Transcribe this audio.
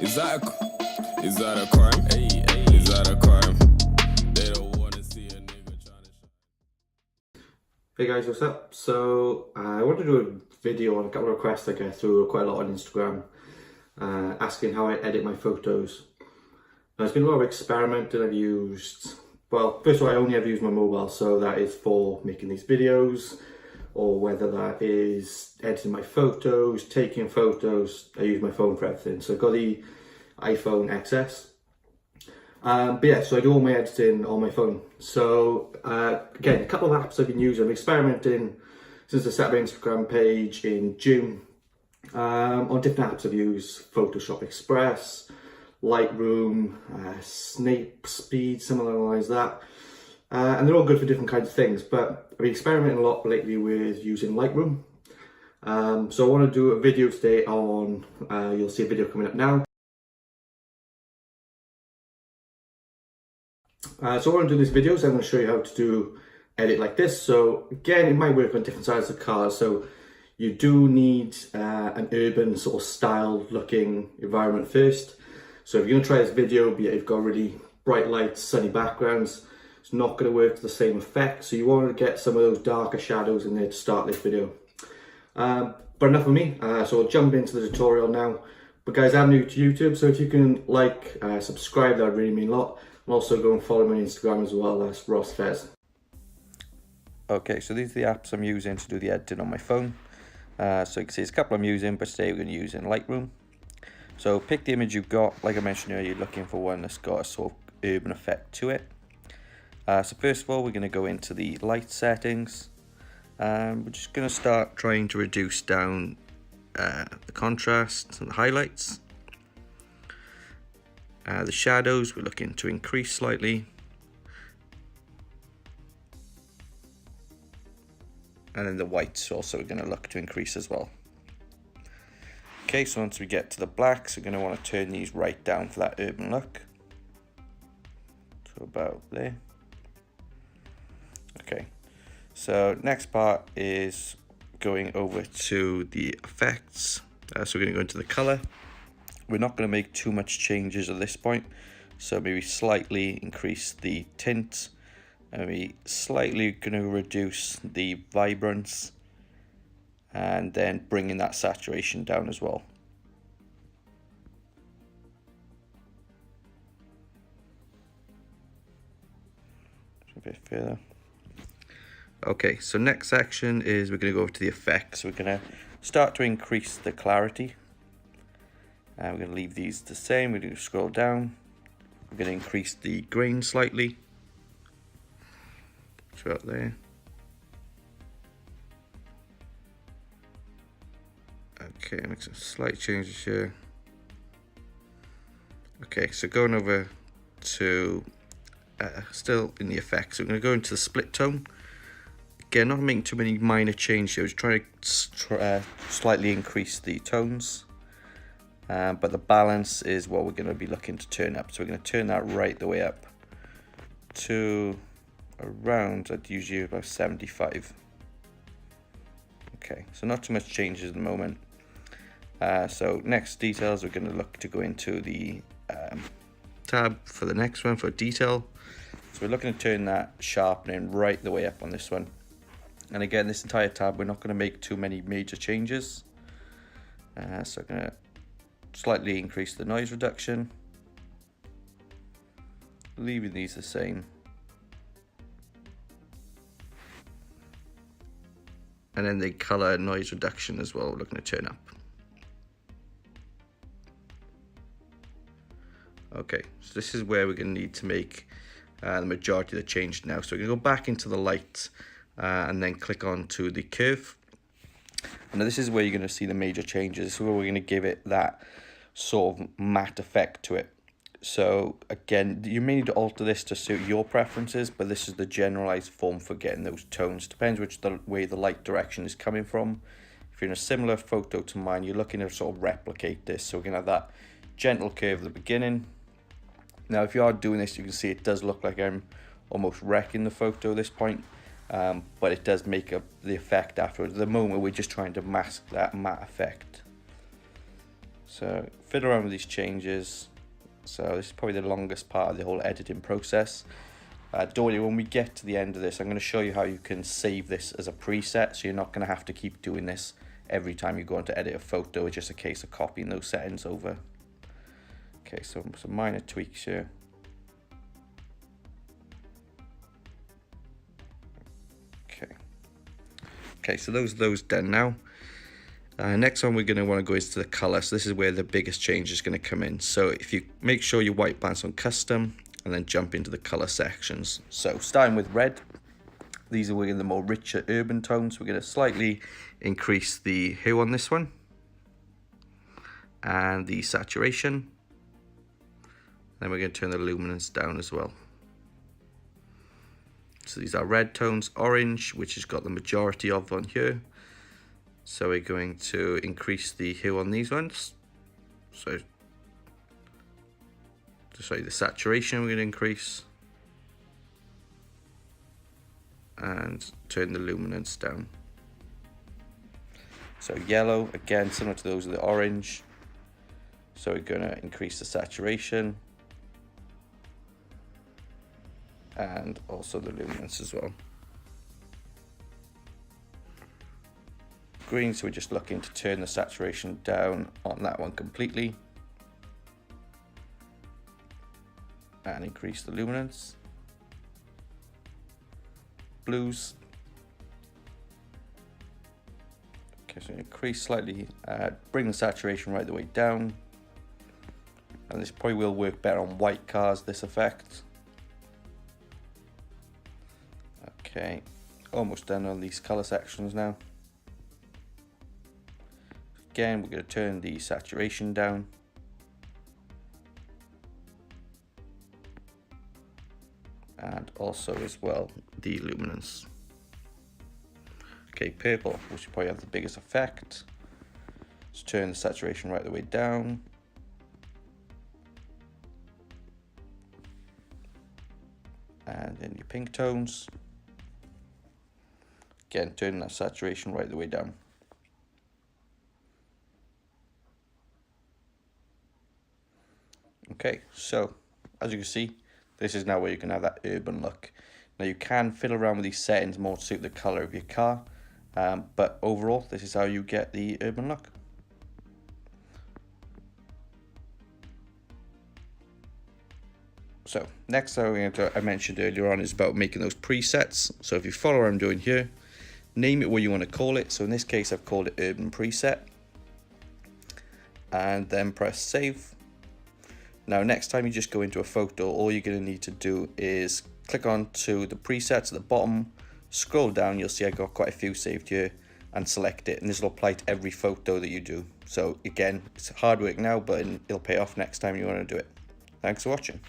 Is that a crime? Hey, is that a crime? They don't wanna see a nigga trying to. Hey guys, what's up? So I want to do a video on a couple of requests I get through quite a lot on Instagram, asking how I edit my photos. Now, there's been a lot of experimenting. I've used, well, first of all, I only ever use my mobile, so that is for making these videos, or whether that is editing my photos, taking photos. I use my phone for everything. So I've got the iPhone XS. But yeah, so I do all my editing on my phone. So again, a couple of apps I've been using. I'm experimenting since I set up my Instagram page in June. On different apps I've used Photoshop Express, Lightroom, Snape Speed, something along that. And they're all good for different kinds of things, but I've been experimenting a lot lately with using Lightroom. So I want to do a video today on, you'll see a video coming up now. So I want to do this video, so I'm going to show you how to do edit like this. So again, it might work on different sides of the car. So you do need an urban sort of style looking environment first. So if you're going to try this video, be it you've got really bright lights, sunny backgrounds, it's not going to work to the same effect. So you want to get some of those darker shadows in there to start this video. But enough of me. So I'll jump into the tutorial now. But guys, I'm new to YouTube, so if you can like, subscribe, that would really mean a lot. And also go and follow me on Instagram as well, that's Rossrevs. Okay, so these are the apps I'm using to do the editing on my phone. So you can see there's a couple I'm using, but today we're going to use in Lightroom. So pick the image you've got. Like I mentioned earlier, you're looking for one that's got a sort of urban effect to it. So first of all, we're going to go into the light settings. We're just going to start trying to reduce down the contrast and the highlights. The shadows we're looking to increase slightly. And then the whites also we're going to look to increase as well. Okay, so once we get to the blacks, we're going to want to turn these right down for that urban look. So about there. Okay, so next part is going over to the effects. So we're going to go into the color. We're not going to make too much changes at this point, so maybe slightly increase the tint, and maybe slightly going to reduce the vibrance, and then bringing that saturation down as well. A bit further. Okay, so next section is we're going to go over to the effects. We're going to start to increase the clarity. We're going to leave these the same. We're going to scroll down. We're going to increase the grain slightly. So out there. Okay, make some slight changes here. Okay, so going over to still in the effects, we're going to go into the split tone. Again, not making too many minor changes here. Just trying to slightly increase the tones. But the balance is what we're going to be looking to turn up. So we're going to turn that right the way up to around, I'd usually about 75. Okay, so not too much changes at the moment. So next details, we're going to look to go into the tab for the next one for detail. So we're looking to turn that sharpening right the way up on this one. And again, this entire tab, we're not going to make too many major changes. So I'm going to slightly increase the noise reduction, leaving these the same, and then the color noise reduction as well we're looking to turn up. Okay, so this is where we're going to need to make the majority of the change now. So we're going to go back into the light and then click on to the curve. And this is where you're going to see the major changes. This is where we're going to give it that sort of matte effect to it. So again, you may need to alter this to suit your preferences, but this is the generalized form for getting those tones. Depends which way the light direction is coming from. If you're in a similar photo to mine, you're looking to sort of replicate this. So we're going to have that gentle curve at the beginning. Now, if you are doing this, you can see it does look like I'm almost wrecking the photo at this point. But it does make up the effect afterwards. At the moment, we're just trying to mask that matte effect. So fiddle around with these changes. So this is probably the longest part of the whole editing process. Don't worry, when we get to the end of this, I'm going to show you how you can save this as a preset, so you're not going to have to keep doing this every time you go on to edit a photo. It's just a case of copying those settings over. Okay, so some minor tweaks here. Okay, so those done now. Next one we're going to want to go into the color. So this is where the biggest change is going to come in. So if you make sure your white balance on custom, and then jump into the color sections. So starting with red, these are the more richer urban tones. We're going to slightly increase the hue on this one and the saturation. Then we're going to turn the luminance down as well. So these are red tones, orange, which has got the majority of on here. So we're going to increase the hue on these ones. So to show you the saturation, we're going to increase and turn the luminance down. So yellow, again, similar to those of the orange. So we're going to increase the saturation and also the luminance as well. Green, so we're just looking to turn the saturation down on that one completely and increase the luminance. Blues, okay, so increase slightly, bring the saturation right the way down, and this probably will work better on white cars, this effect. Okay, almost done on these color sections now. Again, we're going to turn the saturation down. And also as well, the luminance. Okay, purple, which probably have the biggest effect. Let's turn the saturation right the way down. And then your pink tones. Again, turn that saturation right the way down. Okay, so as you can see, this is now where you can have that urban look. Now you can fiddle around with these settings more to suit the color of your car, but overall this is how you get the urban look. So next thing I mentioned earlier on is about making those presets. So if you follow what I'm doing here, name it what you want to call it. So in this case I've called it urban preset, and then press save. Now next time you just go into a photo, all you're going to need to do is click on to the presets at the bottom, scroll down, you'll see I got quite a few saved here, and select it, and this will apply to every photo that you do. So again, it's hard work now, but it'll pay off next time you want to do it. Thanks for watching.